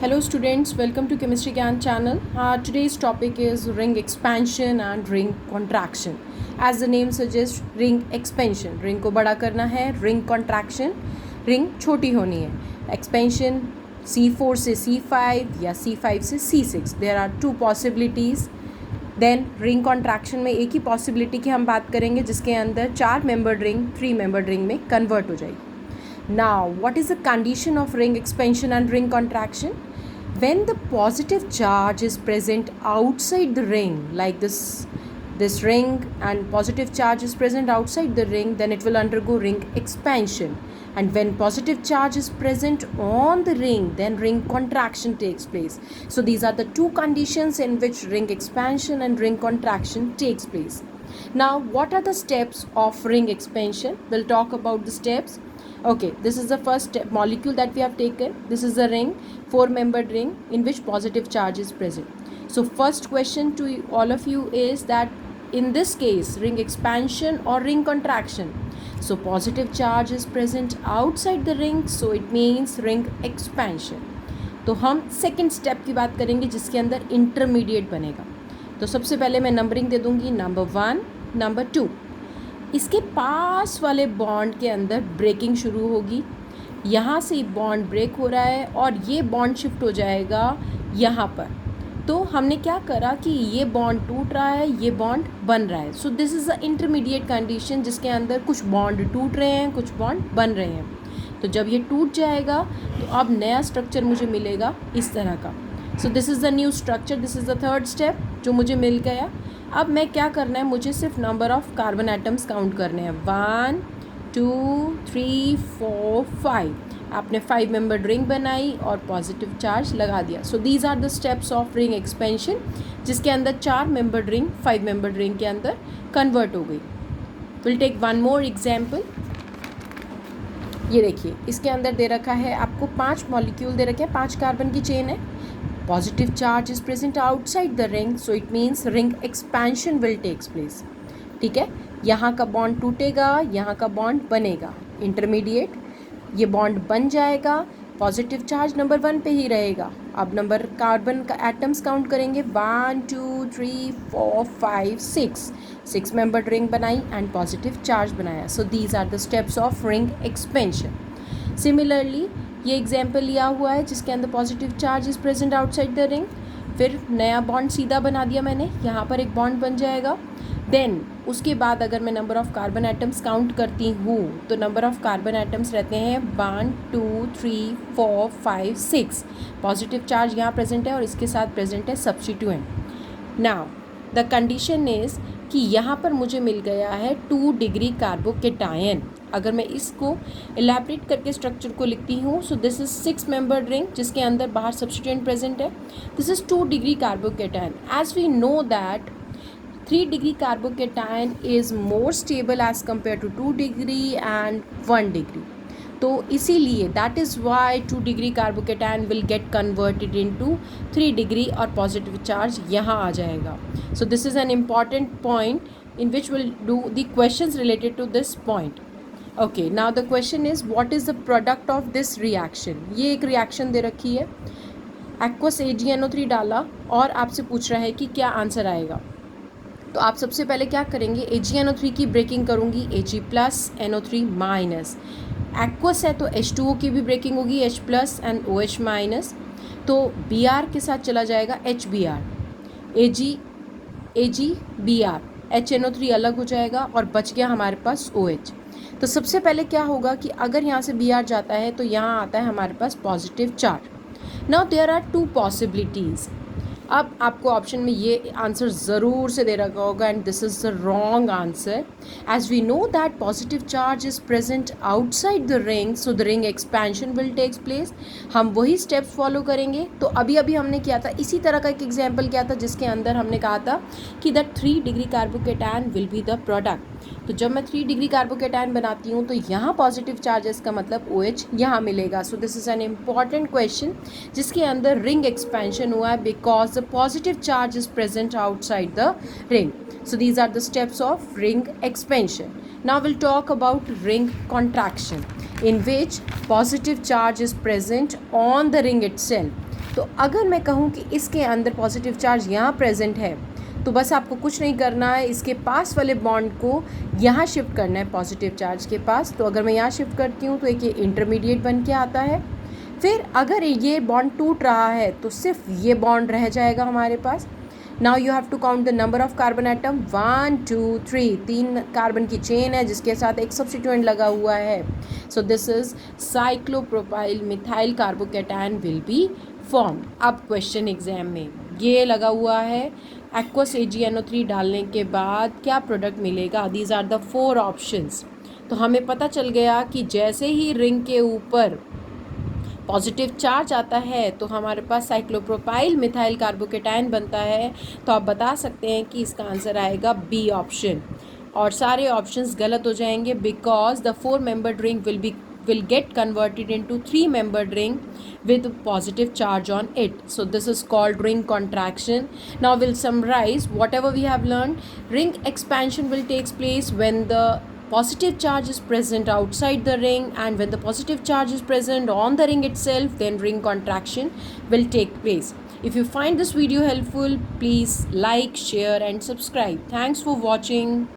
Hello students, welcome to Chemistry Gyan channel. Today's topic is ring expansion and ring contraction. As the name suggests, ring expansion, ring को बड़ा करना है, ring contraction, ring छोटी होनी है. Expansion C4 से C5 या C5 से C6. There are two possibilities. Then ring contraction में एक ही possibility की हम बात करेंगे जिसके अंदर 4 membered ring 3 membered ring में convert हो जाएगी. Now, what is the condition of ring expansion and ring contraction? When the positive charge is present outside the ring, like this ring, and positive charge is present outside the ring, then it will undergo ring expansion. And when positive charge is present on the ring, then ring contraction takes place. So these are the two conditions in which ring expansion and ring contraction takes place. Now, what are the steps of ring expansion? We'll talk about the steps. Okay, this is the first step, molecule that we have taken. This is the ring, 4-membered ring in which positive charge is present. So first question to all of you is that in this case, ring expansion or ring contraction? So positive charge is present outside the ring, so it means ring expansion. तो हम second step की बात करेंगे जिसके अंदर intermediate बनेगा. तो सबसे पहले मैं नंबरिंग दे दूंगी, नंबर 1, नंबर 2. इसके पास वाले बॉन्ड के अंदर ब्रेकिंग शुरू होगी. यहाँ से बॉन्ड ब्रेक हो रहा है और ये बॉन्ड शिफ्ट हो जाएगा यहाँ पर. तो हमने क्या करा कि ये बॉन्ड टूट रहा है, ये बॉन्ड बन रहा है. So this is a intermediate condition जिसके अंदर कुछ बॉन्ड टूट रहे हैं, कुछ बॉन्ड बन रहे हैं. तो जब ये टूट जाएगा तो अब नया स्ट्रक्चर मुझे मिलेगा इस तरह का. सो this is the new structure, this is the third step जो मुझे मिल गया. अब मैं क्या करना है, मुझे सिर्फ number of carbon atoms count करने हैं. 1 2 3 4 5. आपने 5 मेंबर्ड रिंग बनाई और पॉजिटिव चार्ज लगा दिया. So these are the steps of ring expansion जिसके अंदर 4 मेंबर्ड रिंग 5 मेंबर्ड रिंग के अंदर कन्वर्ट हो गई. Will take one more example. ये देखिए, इसके अंदर दे रखा है आपको 5 मॉलिक्यूल दे रखे हैं, 5 कार्बन की चेन है. Positive charge is present outside the ring, so it means ring expansion will takes place. ठीक है, यहाँ का बॉन्ड टूटेगा, यहाँ का बॉन्ड बनेगा. इंटरमीडिएट ये बॉन्ड बन जाएगा, पॉजिटिव चार्ज नंबर 1 पे ही रहेगा. अब नंबर कार्बन का एटम्स काउंट करेंगे. 1 2 3 4 5 6 मेंबर्ड रिंग बनाई एंड पॉजिटिव चार्ज बनाया. So these are the steps of ring expansion. Similarly ये एग्जाम्पल लिया हुआ है जिसके अंदर positive charge is present outside the ring. फिर नया बॉन्ड सीधा बना दिया मैंने, यहाँ पर एक बॉन्ड बन जाएगा. देन उसके बाद अगर मैं number of carbon atoms count करती हूँ तो नंबर ऑफ़ कार्बन एटम्स रहते हैं 1 2 3 4 5 6. पॉजिटिव चार्ज यहाँ प्रेजेंट है और इसके साथ प्रेजेंट है substituent. Now the condition is कि यहाँ पर मुझे मिल गया है 2 डिग्री कार्बोकेटायन. अगर मैं इसको एलैबोरेट करके स्ट्रक्चर को लिखती हूँ, so this is 6 membered ring जिसके अंदर बाहर सब्स्टिट्यूएंट प्रेजेंट है. This is 2 degree carbocation. As we know that 3 degree carbocation is more stable as compare to 2 degree and 1 degree. तो इसीलिए that is why 2 degree carbocation will get converted into 3 degree और positive charge यहाँ आ जाएगा. So this is an important point in which we'll do the questions related to this point. Okay, now the question is what is the product of this reaction. ये एक reaction दे रखी है, aqueous AgNO3 डाला और आपसे पूछ रहा है कि क्या आंसर आएगा. तो आप सबसे पहले क्या करेंगे, AgNO3 की ब्रेकिंग करूँगी, Ag plus NO3 minus. Aqueous है तो H2O की भी ब्रेकिंग होगी, H plus and OH minus. तो Br के साथ चला जाएगा HBr, AgBr, HNO3 अलग हो जाएगा और बच गया हमारे पास OH. तो सबसे पहले क्या होगा कि अगर यहाँ से Br जाता है तो यहाँ आता है हमारे पास positive charge. Now there are 2 possibilities. अब आपको ऑप्शन में ये आंसर ज़रूर से दे रखा होगा and this is the wrong answer. As we know that positive charge is present outside the ring, so the ring expansion will takes place. हम वही स्टेप्स फॉलो करेंगे. तो अभी हमने किया था, इसी तरह का एक एग्जाम्पल किया था जिसके अंदर हमने कहा था कि that 3 degree carbocation will be the product. तो जब मैं 3 डिग्री कार्बोकेटायन बनाती हूँ तो यहाँ पॉजिटिव चार्जेस का मतलब OH यहाँ मिलेगा. सो this is an important question जिसके अंदर रिंग एक्सपेंशन हुआ है because the positive charge is present outside the ring. So these are the steps of ring expansion. Now we'll talk about ring contraction in which positive charge is present on the ring itself. तो अगर मैं कहूँ कि इसके अंदर positive charge यहाँ present है, तो बस आपको कुछ नहीं करना है, इसके पास वाले बॉन्ड को यहाँ शिफ्ट करना है पॉजिटिव चार्ज के पास। तो अगर मैं यहाँ शिफ्ट करती हूँ तो एक ये इंटरमीडिएट बन के आता है। फिर अगर ये बॉन्ड टूट रहा है तो सिर्फ ये बॉन्ड रह जाएगा हमारे पास। Now you have to count the number of carbon atom, 1 2 3, 3 carbon की चेन है जिसके साथ एक सब्स्टिट्यूएंट लगा हुआ है। So this is cyclopropyl methyl carbocation will be form. अब क्वेश्चन एग्जाम में ये लगा हुआ है, एक्वस AgNO3 डालने के बाद क्या प्रोडक्ट मिलेगा। These are the 4 options. तो हमें पता चल गया कि जैसे ही रिंग के ऊपर पॉजिटिव चार्ज आता है तो हमारे पास साइक्लोप्रोपाइल मिथाइल कार्बोकेटायन बनता है। तो आप बता सकते हैं कि इसका आंसर आएगा बी ऑप्शन, और सारे ऑप्शंस गलत हो जाएंगे because the 4 membered ring will get converted into 3 membered ring with positive charge on it. So this is called ring contraction. Now we'll summarize whatever we have learned. Ring expansion will take place when the positive charge is present outside the ring, and when the positive charge is present on the ring itself, then ring contraction will take place. If you find this video helpful, please like, share and subscribe. Thanks for watching.